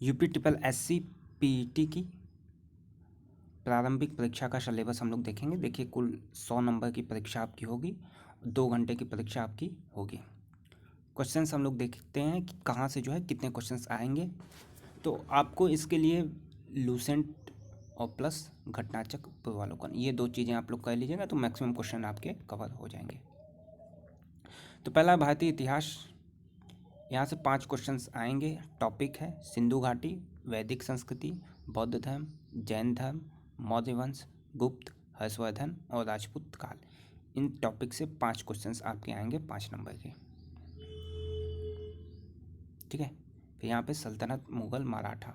UP triple SC PET की प्रारंभिक परीक्षा का सिलेबस हम लोग देखेंगे। देखिए, कुल 100 नंबर की परीक्षा आपकी होगी, 2 घंटे की परीक्षा आपकी होगी। क्वेश्चंस हम लोग देखते हैं कि कहाँ से जो है कितने क्वेश्चंस आएंगे। तो आपको इसके लिए लूसेंट और प्लस घटनाचक्र पूर्वावलोकन, ये 2 चीज़ें आप लोग कर लीजिएगा तो मैक्सिमम क्वेश्चन आपके कवर हो जाएंगे। तो पहला भारतीय इतिहास, यहाँ से 5 क्वेश्चंस आएंगे। टॉपिक है सिंधु घाटी, वैदिक संस्कृति, बौद्ध धर्म, जैन धर्म, मौर्य वंश, गुप्त, हर्षवर्धन और राजपूत काल। इन टॉपिक से 5 क्वेश्चंस आपके आएंगे 5 नंबर के। ठीक है। फिर यहाँ पे सल्तनत, मुगल, मराठा।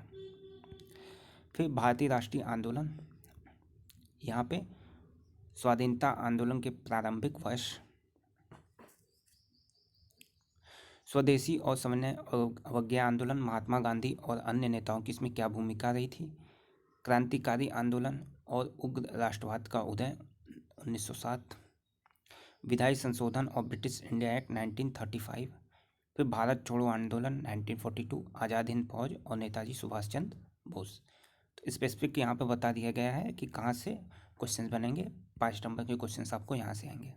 फिर भारतीय राष्ट्रीय आंदोलन, यहाँ पे स्वाधीनता आंदोलन के प्रारंभिक वर्ष, स्वदेशी और सविनय अवज्ञा आंदोलन, महात्मा गांधी और अन्य नेताओं की इसमें क्या भूमिका रही थी, क्रांतिकारी आंदोलन और उग्र राष्ट्रवाद का उदय 1907, विधायी संशोधन और ब्रिटिश इंडिया एक्ट 1935, फिर भारत छोड़ो आंदोलन 1942, आज़ाद हिंद फौज और नेताजी सुभाष चंद्र बोस। तो स्पेसिफिक यहाँ पे बता दिया गया है कि कहाँ से क्वेश्चंस बनेंगे। 5 नंबर के क्वेश्चंस आपको यहाँ से आएंगे।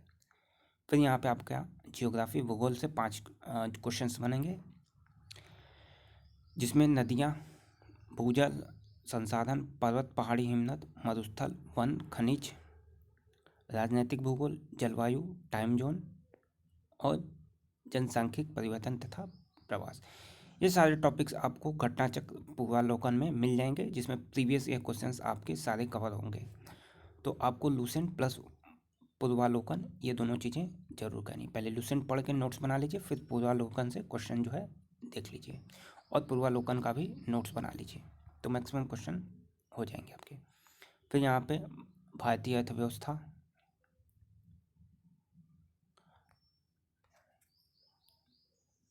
फिर यहाँ पे आपका जियोग्राफी, भूगोल से 5 क्वेश्चंस बनेंगे, जिसमें नदियाँ, भूजल संसाधन, पर्वत, पहाड़ी, हिमनद, मरुस्थल, वन, खनिज, राजनीतिक भूगोल, जलवायु, टाइम जोन और जनसांख्यिक परिवर्तन तथा प्रवास। ये सारे टॉपिक्स आपको घटनाचक्र पूर्वावलोकन में मिल जाएंगे, जिसमें प्रीवियस ईयर क्वेश्चंस आपके सारे कवर होंगे। तो आपको लूसेंट प्लस पूर्वावलोकन ये दोनों चीज़ें जरूर करनी। पहले लूसेंट पढ़ के नोट्स बना लीजिए, फिर पूर्वावलोकन से क्वेश्चन जो है देख लीजिए और पूर्वावलोकन का भी नोट्स बना लीजिए, तो मैक्सिमम क्वेश्चन हो जाएंगे आपके। फिर यहाँ पे भारतीय अर्थव्यवस्था,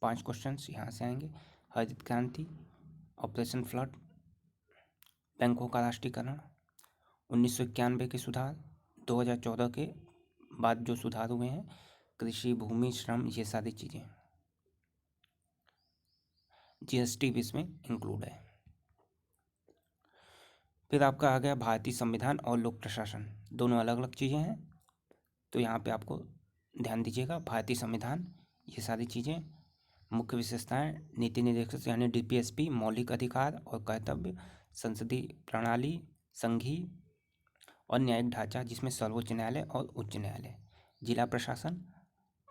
5 क्वेश्चंस यहाँ से आएंगे। हरित क्रांति, ऑपरेशन फ्लड, बैंकों का राष्ट्रीयकरण, 1991 के सुधार, 2014 के बाद जो सुधार हुए हैं, कृषि, भूमि, श्रम, ये सारी चीज़ें, जीएसटी भी इसमें इंक्लूड है। फिर आपका आ गया भारतीय संविधान और लोक प्रशासन, दोनों अलग अलग चीज़ें हैं, तो यहाँ पे आपको ध्यान दीजिएगा। भारतीय संविधान, ये सारी चीज़ें, मुख्य विशेषताएं, नीति निर्देशक यानी डीपीएसपी, मौलिक अधिकार और कर्तव्य, संसदीय प्रणाली, संघीय और न्यायिक ढांचा जिसमें सर्वोच्च न्यायालय और उच्च न्यायालय, जिला प्रशासन,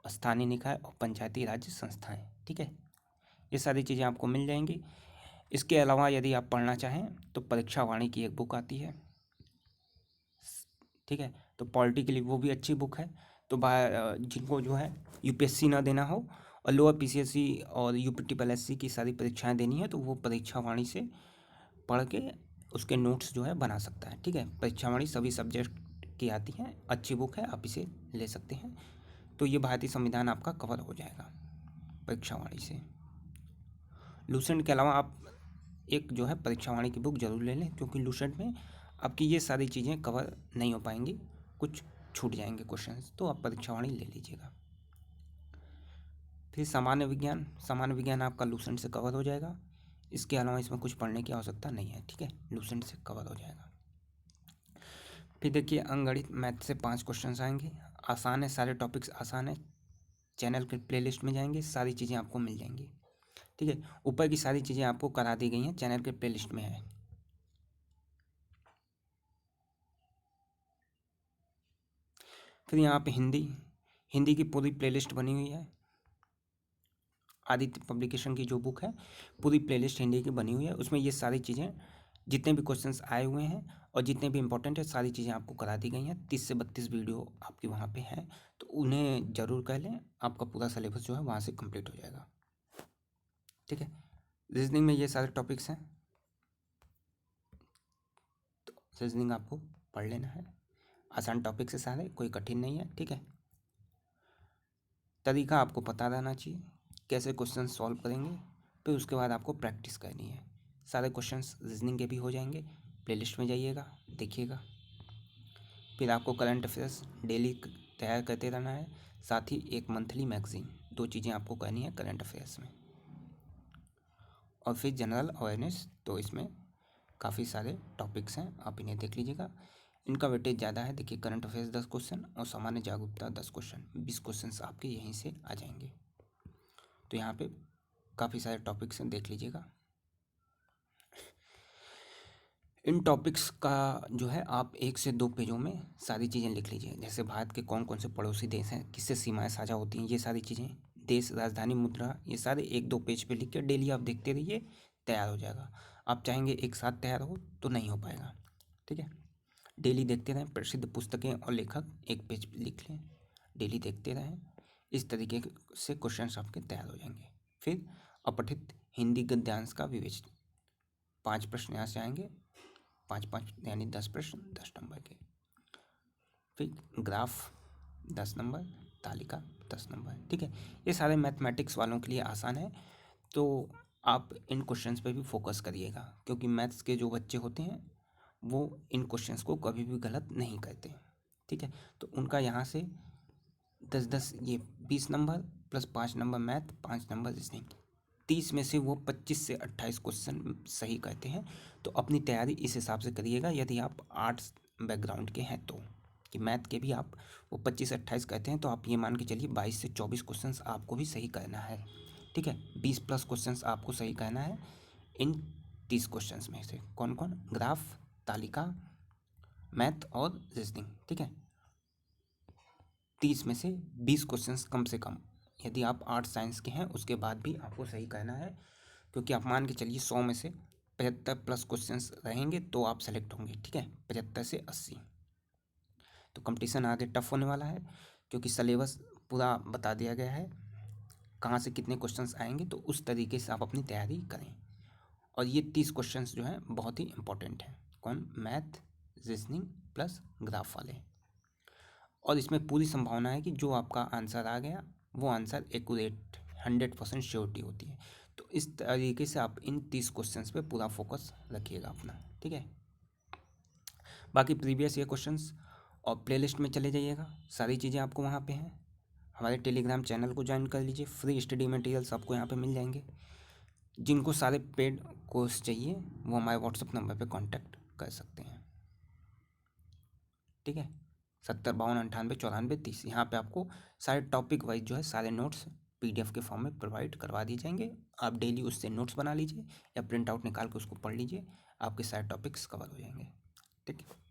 स्थानीय निकाय और पंचायती राज्य संस्थाएं। ठीक है, ये सारी चीज़ें आपको मिल जाएंगी। इसके अलावा यदि आप पढ़ना चाहें तो परीक्षा वाणी की एक बुक आती है, ठीक है, तो पॉलिटी के लिए वो भी अच्छी बुक है। तो जिनको जो है यूपीएससी ना देना हो और लोअर पीसीएससी और यूपी ट्रिपल एससी की सारी परीक्षाएं देनी है, तो वो परीक्षा वाणी से पढ़ के उसके नोट्स जो है बना सकता है। ठीक है, परीक्षा वाणी सभी सब्जेक्ट की आती है, अच्छी बुक है, आप इसे ले सकते हैं। तो ये भारतीय संविधान आपका कवर हो जाएगा परीक्षा वाणी से। लूसेंट के अलावा आप एक जो है परीक्षा वाणी की बुक जरूर ले लें, क्योंकि लूसेंट में आपकी ये सारी चीज़ें कवर नहीं हो पाएंगी, कुछ छूट जाएंगे क्वेश्चंस, तो आप परीक्षा वाणी ले लीजिएगा। फिर सामान्य विज्ञान, सामान्य विज्ञान आपका लूसेंट से कवर हो जाएगा। इसके अलावा इसमें कुछ पढ़ने की आवश्यकता नहीं है। ठीक है, लूसेंट से कवर हो जाएगा। फिर देखिए अंकगणित, मैथ से 5 क्वेश्चंस आएंगे, आसान है, सारे टॉपिक्स आसान है। चैनल के प्लेलिस्ट में जाएंगे, सारी चीज़ें आपको मिल जाएंगी। ठीक है, ऊपर की सारी चीज़ें आपको करा दी गई हैं, चैनल के प्लेलिस्ट में है। फिर यहाँ पे हिंदी, हिंदी की पूरी प्लेलिस्ट बनी हुई है। आदित्य पब्लिकेशन की जो बुक है, पूरी प्लेलिस्ट हिंदी की बनी हुई है, उसमें ये सारी चीज़ें, जितने भी क्वेश्चंस आए हुए हैं और जितने भी इंपॉर्टेंट है, सारी चीज़ें आपको करा दी गई हैं। 30 से 32 वीडियो आपकी वहाँ पे हैं, तो उन्हें ज़रूर कर लें, आपका पूरा सिलेबस जो है वहाँ से कंप्लीट हो जाएगा। ठीक है, रीजनिंग में ये सारे टॉपिक्स हैं, तो रीजनिंग आपको पढ़ लेना है। आसान टॉपिक से सारे, कोई कठिन नहीं है। ठीक है, तरीका आपको पता रहना चाहिए, कैसे क्वेश्चन सॉल्व करेंगे, फिर उसके बाद आपको प्रैक्टिस करनी है। सारे क्वेश्चंस रीजनिंग के भी हो जाएंगे। प्लेलिस्ट में जाइएगा, देखिएगा। फिर आपको करंट अफेयर्स डेली तैयार करते रहना है, साथ ही एक मंथली मैगजीन, 2 चीज़ें आपको करनी है करंट अफेयर्स में। और फिर जनरल अवेयरनेस, तो इसमें काफ़ी सारे टॉपिक्स हैं, आप इन्हें देख लीजिएगा। इनका वेटेज ज़्यादा है। देखिए करंट अफेयर्स 10 क्वेश्चन और सामान्य जागरूकता 10 क्वेश्चन, 20 क्वेश्चन आपके यहीं से आ जाएंगे। तो यहाँ पे काफ़ी सारे टॉपिक्स हैं, देख लीजिएगा। इन टॉपिक्स का जो है आप 1 से 2 पेजों में सारी चीज़ें लिख लीजिए। जैसे भारत के कौन कौन से पड़ोसी देश हैं, किससे सीमाएं साझा होती हैं, ये सारी चीज़ें, देश, राजधानी, मुद्रा, ये सारे 1-2 पेज पे लिख के डेली आप देखते रहिए, तैयार हो जाएगा। आप चाहेंगे एक साथ तैयार हो तो नहीं हो पाएगा, ठीक है। डेली देखते रहें, प्रसिद्ध पुस्तकें और लेखक 1 पेज लिख लें, डेली देखते रहें। इस तरीके से क्वेश्चन आपके तैयार हो जाएंगे। फिर अपठित हिंदी गद्यांश का विवेचन, 5 प्रश्न यहाँ से आएंगे, 5-5 यानी 10 प्रश्न 10 नंबर के। फिर ग्राफ 10 नंबर, तालिका 10 नंबर, ठीक है। ये सारे मैथमेटिक्स वालों के लिए आसान है, तो आप इन क्वेश्चंस पे भी फोकस करिएगा, क्योंकि मैथ्स के जो बच्चे होते हैं वो इन क्वेश्चंस को कभी भी गलत नहीं करते, ठीक है। तो उनका यहाँ से 10-10 ये 20 number plus 5 number math, 5 number reasoning, 30 में से वो 25 से 28 क्वेश्चन सही करते हैं। तो अपनी तैयारी इस हिसाब से करिएगा, यदि आप आर्ट्स बैकग्राउंड के हैं तो, कि मैथ के भी आप वो 25 से 28 करते हैं, तो आप ये मान के चलिए 22 से 24 क्वेश्चन आपको भी सही करना है, ठीक है। 20 प्लस क्वेश्चन आपको सही करना है इन 30 क्वेश्चन में से। कौन कौन? ग्राफ, तालिका, मैथ और रीजनिंग, ठीक है। 30 में से 20 क्वेश्चंस कम से कम, यदि आप आर्ट्स साइंस के हैं उसके बाद भी आपको सही करना है, क्योंकि आप मान के चलिए 100 में से 75 प्लस क्वेश्चंस रहेंगे तो आप सेलेक्ट होंगे, ठीक है। 75 से 80, तो कंपटीशन आगे टफ होने वाला है, क्योंकि सिलेबस पूरा बता दिया गया है कहाँ से कितने क्वेश्चंस आएंगे, तो उस तरीके से आप अपनी तैयारी करें। और ये 30 क्वेश्चंस जो हैं बहुत ही इंपॉर्टेंट हैं। कौन? मैथ, रीजनिंग प्लस ग्राफ वाले। और इसमें पूरी संभावना है कि जो आपका आंसर आ गया वो आंसर एक्यूरेट 100% श्योरिटी होती है। तो इस तरीके से आप इन 30 क्वेश्चंस पे पूरा फोकस रखिएगा अपना, ठीक है। बाकी प्रीवियस ईयर क्वेश्चंस और प्लेलिस्ट में चले जाइएगा, सारी चीज़ें आपको वहाँ पे हैं। हमारे टेलीग्राम चैनल को ज्वाइन कर लीजिए, फ्री स्टडी मटेरियल्स आपको यहाँ पे मिल जाएंगे। जिनको सारे पेड कोर्स चाहिए वो हमारे व्हाट्सएप नंबर पे कांटेक्ट कर सकते हैं, ठीक है। 7052989430, यहाँ पे आपको सारे टॉपिक वाइज जो है सारे नोट्स PDF के फॉर्म में प्रोवाइड करवा दिए जाएंगे। आप डेली उससे नोट्स बना लीजिए या प्रिंट आउट निकाल के उसको पढ़ लीजिए, आपके सारे टॉपिक्स कवर हो जाएंगे, ठीक है।